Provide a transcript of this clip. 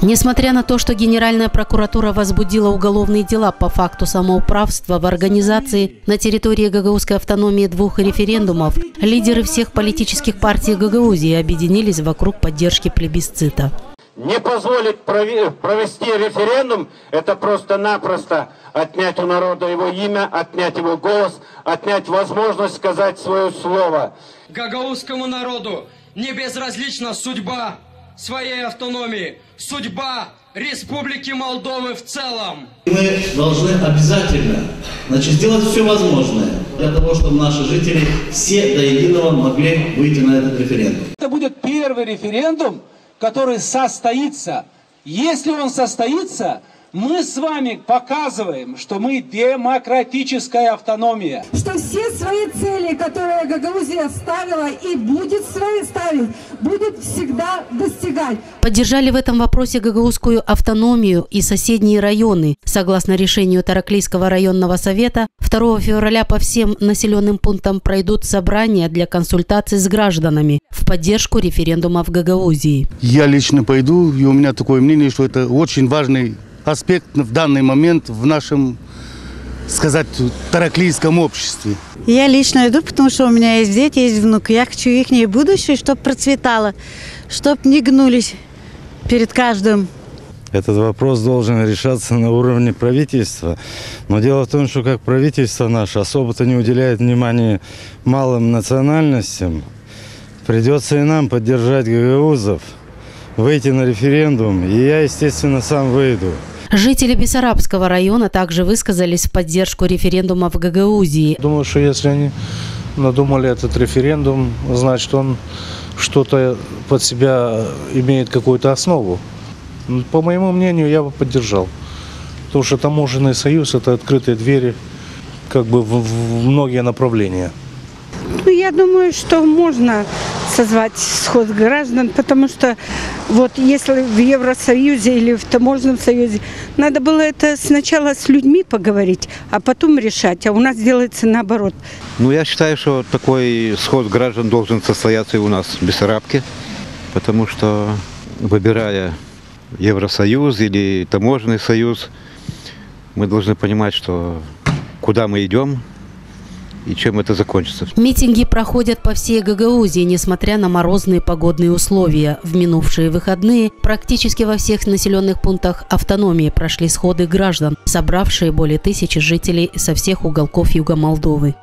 Несмотря на то, что Генеральная прокуратура возбудила уголовные дела по факту самоуправства в организации на территории гагаузской автономии 2 референдумов, лидеры всех политических партий Гагаузии объединились вокруг поддержки плебисцита. Не позволить провести референдум – это просто-напросто отнять у народа его имя, отнять его голос, отнять возможность сказать свое слово. Гагаузскому народу не безразлична судьба своей автономии, судьба Республики Молдовы в целом. Мы должны обязательно сделать все возможное для того, чтобы наши жители все до единого могли выйти на этот референдум. Это будет первый референдум, который состоится. Если он состоится, мы с вами показываем, что мы демократическая автономия. Что все свои цели, которые Гагаузия ставила и будет свои ставить, будет всегда достигать. Поддержали в этом вопросе гагаузскую автономию и соседние районы. Согласно решению Тараклийского районного совета, 2 февраля по всем населенным пунктам пройдут собрания для консультаций с гражданами в поддержку референдума в Гагаузии. Я лично пойду, и у меня такое мнение, что это очень важный аспект в данный момент в нашем, сказать, тараклийском обществе. Я лично иду, потому что у меня есть дети, есть внук. Я хочу их будущее, чтобы процветало, чтобы не гнулись перед каждым. Этот вопрос должен решаться на уровне правительства. Но дело в том, что как правительство наше особо-то не уделяет внимания малым национальностям, придется и нам поддержать гагаузов, выйти на референдум, и я, естественно, сам выйду. Жители Бессарабского района также высказались в поддержку референдума в Гагаузии. Думаю, что если они надумали этот референдум, значит, он что-то под себя имеет какую-то основу. По моему мнению, я бы поддержал. Потому что таможенный союз – это открытые двери как бы в многие направления. Ну, я думаю, что можно созвать сход граждан, потому что вот если в Евросоюзе или в Таможенном союзе, надо было это сначала с людьми поговорить, а потом решать, а у нас делается наоборот. Ну, я считаю, что такой сход граждан должен состояться и у нас в Бессарабке, потому что, выбирая Евросоюз или Таможенный союз, мы должны понимать, что куда мы идем и чем это закончится. Митинги проходят по всей Гагаузии, несмотря на морозные погодные условия. В минувшие выходные практически во всех населенных пунктах автономии прошли сходы граждан, собравшие более 1000 жителей со всех уголков Юга Молдовы.